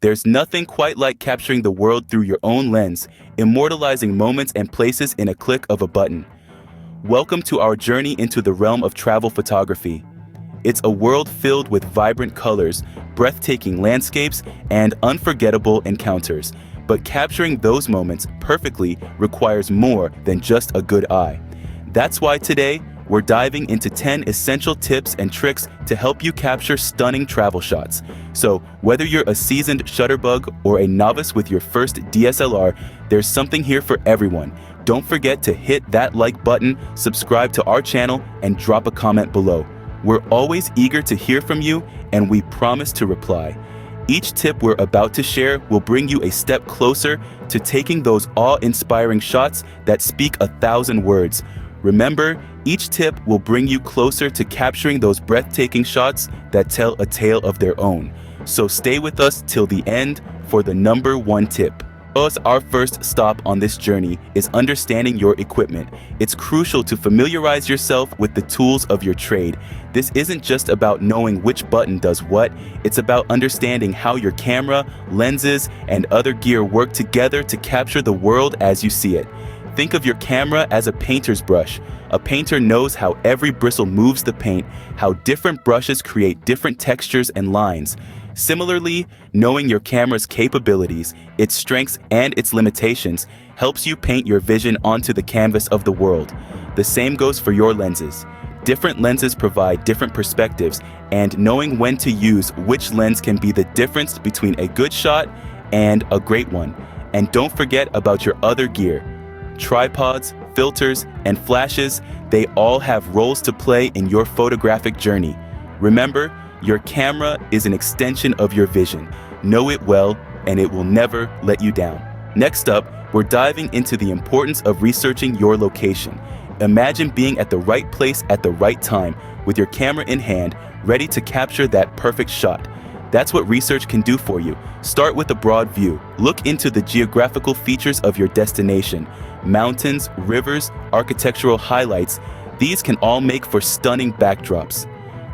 There's nothing quite like capturing the world through your own lens, immortalizing moments and places in a click of a button. Welcome to our journey into the realm of travel photography. It's a world filled with vibrant colors, breathtaking landscapes, and unforgettable encounters. But capturing those moments perfectly requires more than just a good eye. That's why today, we're diving into 10 essential tips and tricks to help you capture stunning travel shots. So, whether you're a seasoned shutterbug or a novice with your first DSLR, there's something here for everyone. Don't forget to hit that like button, subscribe to our channel, and drop a comment below. We're always eager to hear from you, and we promise to reply. Each tip we're about to share will bring you a step closer to taking those awe-inspiring shots that speak 1,000 words. Remember, each tip will bring you closer to capturing those breathtaking shots that tell a tale of their own. So stay with us till the end for the number 1 tip. Our first stop on this journey is understanding your equipment. It's crucial to familiarize yourself with the tools of your trade. This isn't just about knowing which button does what, it's about understanding how your camera, lenses, and other gear work together to capture the world as you see it. Think of your camera as a painter's brush. A painter knows how every bristle moves the paint, how different brushes create different textures and lines. Similarly, knowing your camera's capabilities, its strengths, and its limitations helps you paint your vision onto the canvas of the world. The same goes for your lenses. Different lenses provide different perspectives, and knowing when to use which lens can be the difference between a good shot and a great one. And don't forget about your other gear. Tripods, filters, and flashes, they all have roles to play in your photographic journey. Remember, your camera is an extension of your vision. Know it well, and it will never let you down. Next up, we're diving into the importance of researching your location. Imagine being at the right place at the right time, with your camera in hand, ready to capture that perfect shot. That's what research can do for you. Start with a broad view. Look into the geographical features of your destination. Mountains, rivers, architectural highlights, these can all make for stunning backdrops.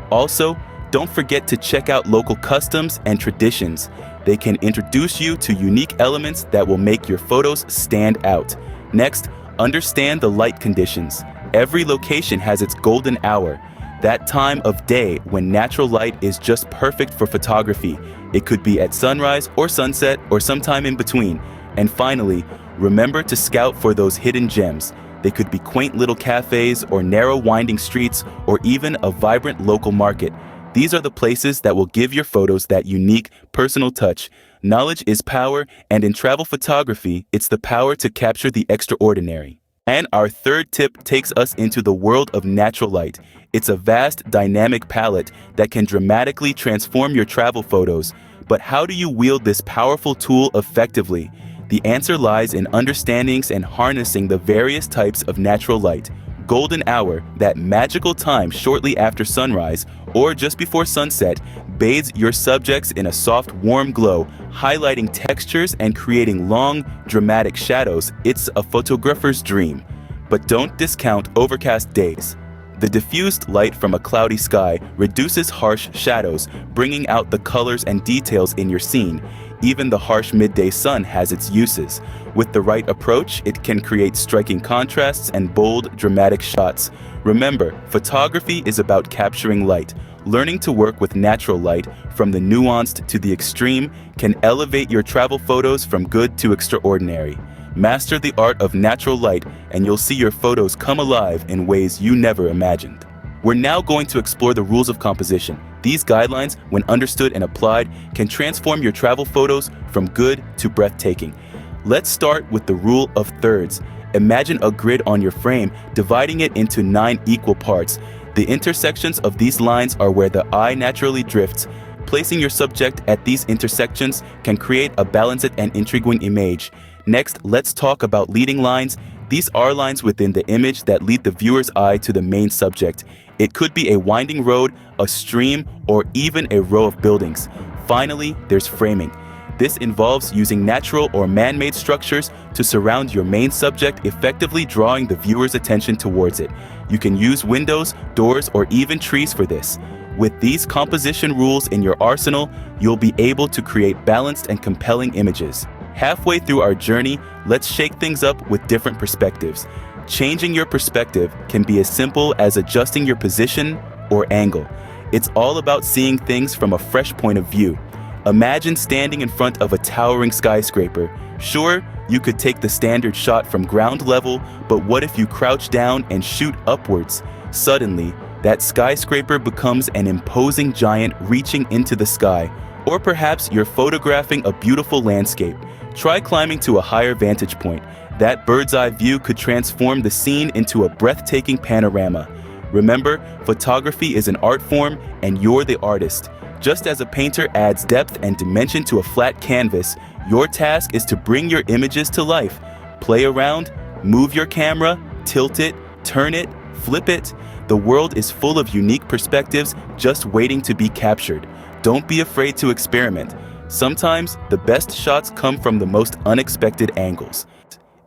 Also, don't forget to check out local customs and traditions. They can introduce you to unique elements that will make your photos stand out. Next, understand the light conditions. Every location has its golden hour. That time of day when natural light is just perfect for photography. It could be at sunrise or sunset or sometime in between. And finally, remember to scout for those hidden gems. They could be quaint little cafes or narrow winding streets or even a vibrant local market. These are the places that will give your photos that unique, personal touch. Knowledge is power, and in travel photography, it's the power to capture the extraordinary. And our third tip takes us into the world of natural light. It's a vast, dynamic palette that can dramatically transform your travel photos. But how do you wield this powerful tool effectively? The answer lies in understanding and harnessing the various types of natural light. Golden hour, that magical time shortly after sunrise or just before sunset, bathes your subjects in a soft, warm glow, highlighting textures and creating long, dramatic shadows. It's a photographer's dream. But don't discount overcast days. The diffused light from a cloudy sky reduces harsh shadows, bringing out the colors and details in your scene. Even the harsh midday sun has its uses. With the right approach, it can create striking contrasts and bold, dramatic shots. Remember, photography is about capturing light. Learning to work with natural light, from the nuanced to the extreme, can elevate your travel photos from good to extraordinary. Master the art of natural light, and you'll see your photos come alive in ways you never imagined. We're now going to explore the rules of composition. These guidelines, when understood and applied, can transform your travel photos from good to breathtaking. Let's start with the rule of thirds. Imagine a grid on your frame, dividing it into 9 equal parts. The intersections of these lines are where the eye naturally drifts. Placing your subject at these intersections can create a balanced and intriguing image. Next, let's talk about leading lines. These are lines within the image that lead the viewer's eye to the main subject. It could be a winding road, a stream, or even a row of buildings. Finally, there's framing. This involves using natural or man-made structures to surround your main subject, effectively drawing the viewer's attention towards it. You can use windows, doors, or even trees for this. With these composition rules in your arsenal, you'll be able to create balanced and compelling images. Halfway through our journey, let's shake things up with different perspectives. Changing your perspective can be as simple as adjusting your position or angle. It's all about seeing things from a fresh point of view. Imagine standing in front of a towering skyscraper. Sure, you could take the standard shot from ground level, but what if you crouch down and shoot upwards? Suddenly, that skyscraper becomes an imposing giant reaching into the sky. Or perhaps you're photographing a beautiful landscape. Try climbing to a higher vantage point. That bird's eye view could transform the scene into a breathtaking panorama. Remember, photography is an art form, and you're the artist. Just as a painter adds depth and dimension to a flat canvas, your task is to bring your images to life. Play around, move your camera, tilt it, turn it, flip it. The world is full of unique perspectives just waiting to be captured. Don't be afraid to experiment. Sometimes, the best shots come from the most unexpected angles.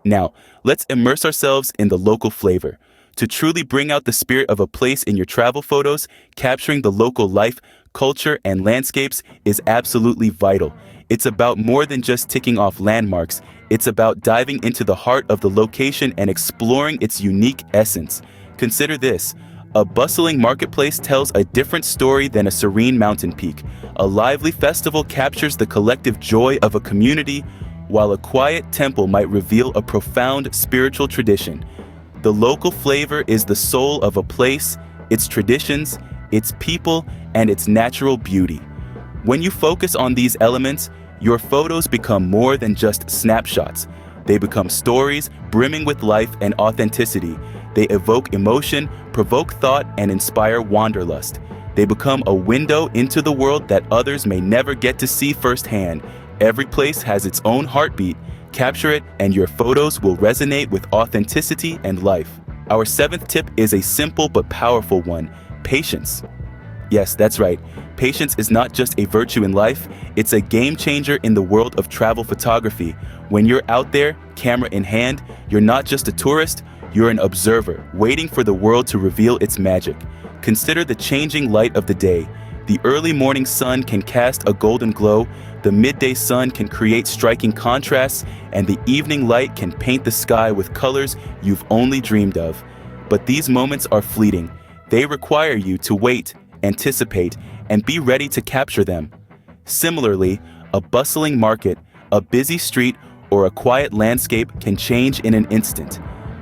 Now, let's immerse ourselves in the local flavor. To truly bring out the spirit of a place in your travel photos, capturing the local life, culture, and landscapes is absolutely vital. It's about more than just ticking off landmarks. It's about diving into the heart of the location and exploring its unique essence. Consider this. A bustling marketplace tells a different story than a serene mountain peak. A lively festival captures the collective joy of a community, while a quiet temple might reveal a profound spiritual tradition. The local flavor is the soul of a place, its traditions, its people, and its natural beauty. When you focus on these elements, your photos become more than just snapshots. They become stories brimming with life and authenticity. They evoke emotion, provoke thought, and inspire wanderlust. They become a window into the world that others may never get to see firsthand. Every place has its own heartbeat. Capture it, and your photos will resonate with authenticity and life. Our seventh tip is a simple but powerful one: patience. Yes, that's right. Patience is not just a virtue in life, it's a game changer in the world of travel photography. When you're out there, camera in hand, you're not just a tourist, you're an observer, waiting for the world to reveal its magic. Consider the changing light of the day. The early morning sun can cast a golden glow, the midday sun can create striking contrasts, and the evening light can paint the sky with colors you've only dreamed of. But these moments are fleeting. They require you to wait, anticipate, and be ready to capture them. Similarly, a bustling market, a busy street, or a quiet landscape can change in an instant.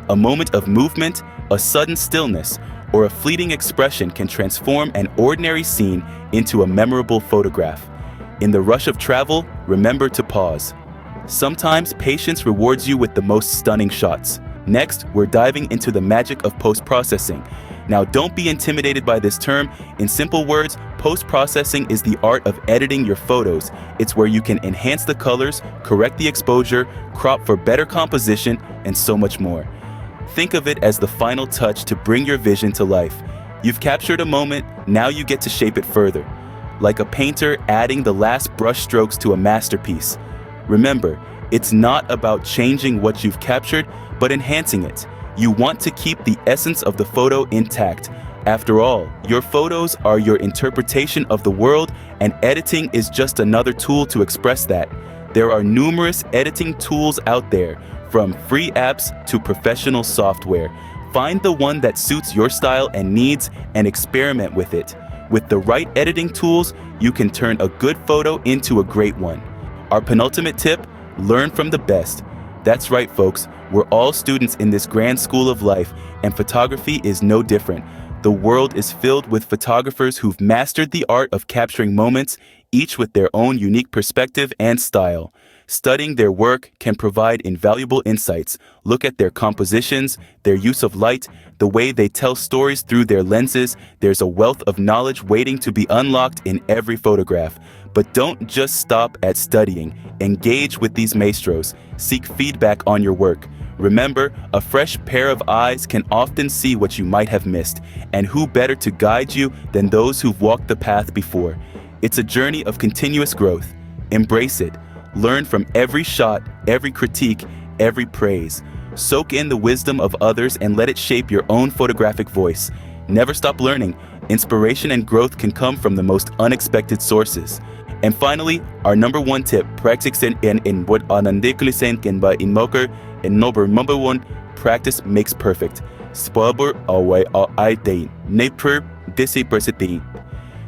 A moment of movement, a sudden stillness, or a fleeting expression can transform an ordinary scene into a memorable photograph. In the rush of travel, remember to pause. Sometimes patience rewards you with the most stunning shots. Next, we're diving into the magic of post-processing. Now, don't be intimidated by this term. In simple words, post-processing is the art of editing your photos. It's where you can enhance the colors, correct the exposure, crop for better composition, and so much more. Think of it as the final touch to bring your vision to life. You've captured a moment, now you get to shape it further. Like a painter adding the last brush strokes to a masterpiece. Remember, it's not about changing what you've captured, but enhancing it. You want to keep the essence of the photo intact. After all, your photos are your interpretation of the world, and editing is just another tool to express that. There are numerous editing tools out there, from free apps to professional software. Find the one that suits your style and needs and experiment with it. With the right editing tools, you can turn a good photo into a great one. Our penultimate tip: learn from the best. That's right, folks. We're all students in this grand school of life, and photography is no different. The world is filled with photographers who've mastered the art of capturing moments, each with their own unique perspective and style. Studying their work can provide invaluable insights. Look at their compositions, their use of light, the way they tell stories through their lenses. There's a wealth of knowledge waiting to be unlocked in every photograph. But don't just stop at studying. Engage with these maestros. Seek feedback on your work. Remember, a fresh pair of eyes can often see what you might have missed, and who better to guide you than those who've walked the path before? It's a journey of continuous growth. Embrace it. Learn from every shot, every critique, every praise. Soak in the wisdom of others and let it shape your own photographic voice. Never stop learning. Inspiration and growth can come from the most unexpected sources. And finally, our number one tip, practice in what anandikulisan can by in moker and number one, practice makes perfect. Spabur away I day, naper disipersity.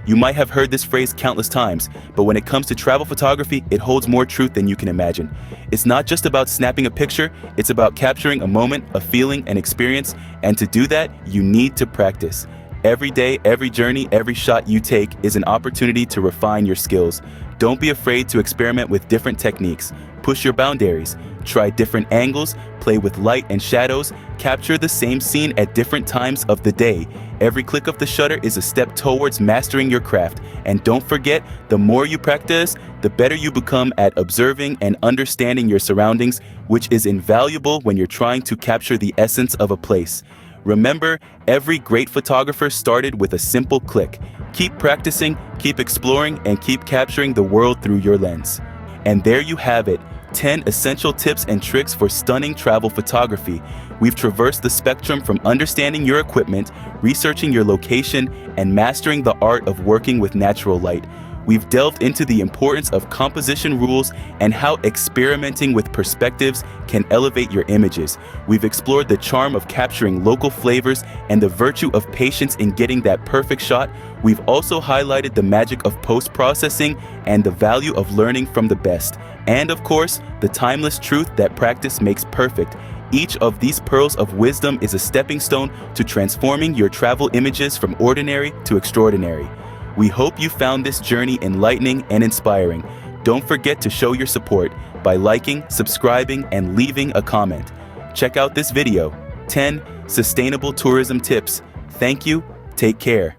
You might have heard this phrase countless times, but when it comes to travel photography, it holds more truth than you can imagine. It's not just about snapping a picture, it's about capturing a moment, a feeling, an experience, and to do that, you need to practice. Every day, every journey, every shot you take is an opportunity to refine your skills. Don't be afraid to experiment with different techniques. Push your boundaries. Try different angles, play with light and shadows, capture the same scene at different times of the day. Every click of the shutter is a step towards mastering your craft. And don't forget, the more you practice, the better you become at observing and understanding your surroundings, which is invaluable when you're trying to capture the essence of a place. Remember, every great photographer started with a simple click. Keep practicing, keep exploring, and keep capturing the world through your lens. And there you have it, 10 essential tips and tricks for stunning travel photography. We've traversed the spectrum from understanding your equipment, researching your location, and mastering the art of working with natural light. We've delved into the importance of composition rules and how experimenting with perspectives can elevate your images. We've explored the charm of capturing local flavors and the virtue of patience in getting that perfect shot. We've also highlighted the magic of post-processing and the value of learning from the best. And of course, the timeless truth that practice makes perfect. Each of these pearls of wisdom is a stepping stone to transforming your travel images from ordinary to extraordinary. We hope you found this journey enlightening and inspiring. Don't forget to show your support by liking, subscribing, and leaving a comment. Check out this video, 10 Sustainable Tourism Tips. Thank you, take care.